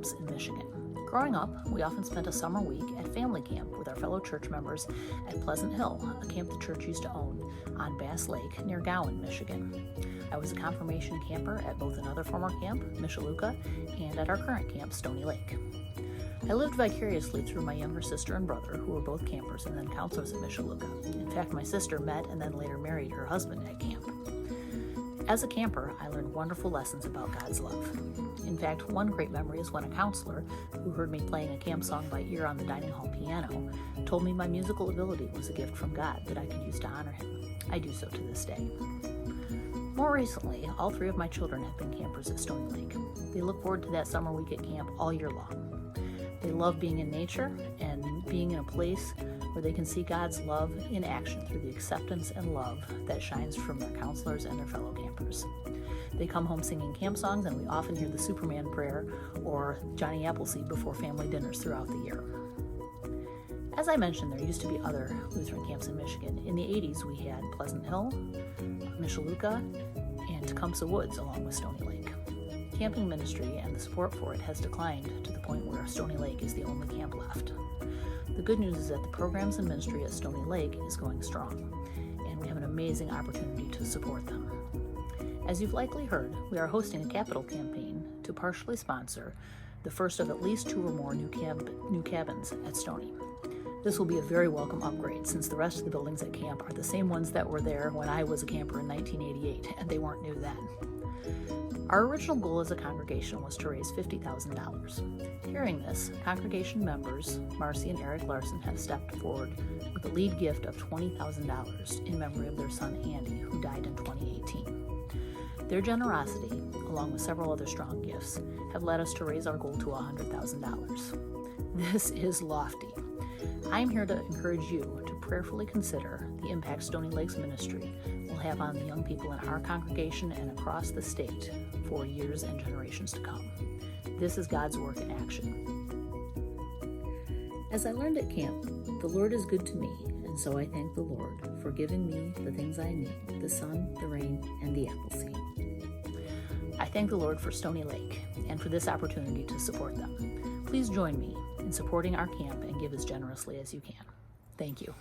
camps in Michigan. Growing up, we often spent a summer week at family camp with our fellow church members at Pleasant Hill, a camp the church used to own on Bass Lake near Gowan, Michigan. I was a confirmation camper at both another former camp, Mishawaka, and at our current camp, Stony Lake. I lived vicariously through my younger sister and brother, who were both campers and then counselors at Mishawaka. In fact, my sister met and then later married her husband at camp. As a camper, I learned wonderful lessons about God's love. In fact, one great memory is when a counselor, who heard me playing a camp song by ear on the dining hall piano, told me my musical ability was a gift from God that I could use to honor Him. I do so to this day. More recently, all three of my children have been campers at Stony Lake. They look forward to that summer week at camp all year long. They love being in nature and being in a place where they can see God's love in action through the acceptance and love that shines from their counselors and their fellow campers. They come home singing camp songs, and we often hear the Superman prayer or Johnny Appleseed before family dinners throughout the year. As I mentioned, there used to be other Lutheran camps in Michigan. In the 80s, we had Pleasant Hill, Mishawaka, and Tecumseh Woods along with Stony Lake. Camping ministry and the support for it has declined to the point where Stony Lake is the only camp left. The good news is that the programs and ministry at Stony Lake is going strong, and we have an amazing opportunity to support them. As you've likely heard, we are hosting a capital campaign to partially sponsor the first of at least 2 or more new cabins at Stony. This will be a very welcome upgrade, since the rest of the buildings at camp are the same ones that were there when I was a camper in 1988, and they weren't new then. Our original goal as a congregation was to raise $50,000. Hearing this, congregation members Marcy and Eric Larson have stepped forward with a lead gift of $20,000 in memory of their son Andy, who died in 2018. Their generosity, along with several other strong gifts, have led us to raise our goal to $100,000. This is lofty. I am here to encourage you to prayerfully consider the impact Stony Lake's ministry will have on the young people in our congregation and across the state for years and generations to come. This is God's work in action. As I learned at camp, the Lord is good to me, and so I thank the Lord for giving me the things I need, the sun, the rain, and the apple seed. I thank the Lord for Stony Lake and for this opportunity to support them. Please join me in supporting our camp and give as generously as you can. Thank you.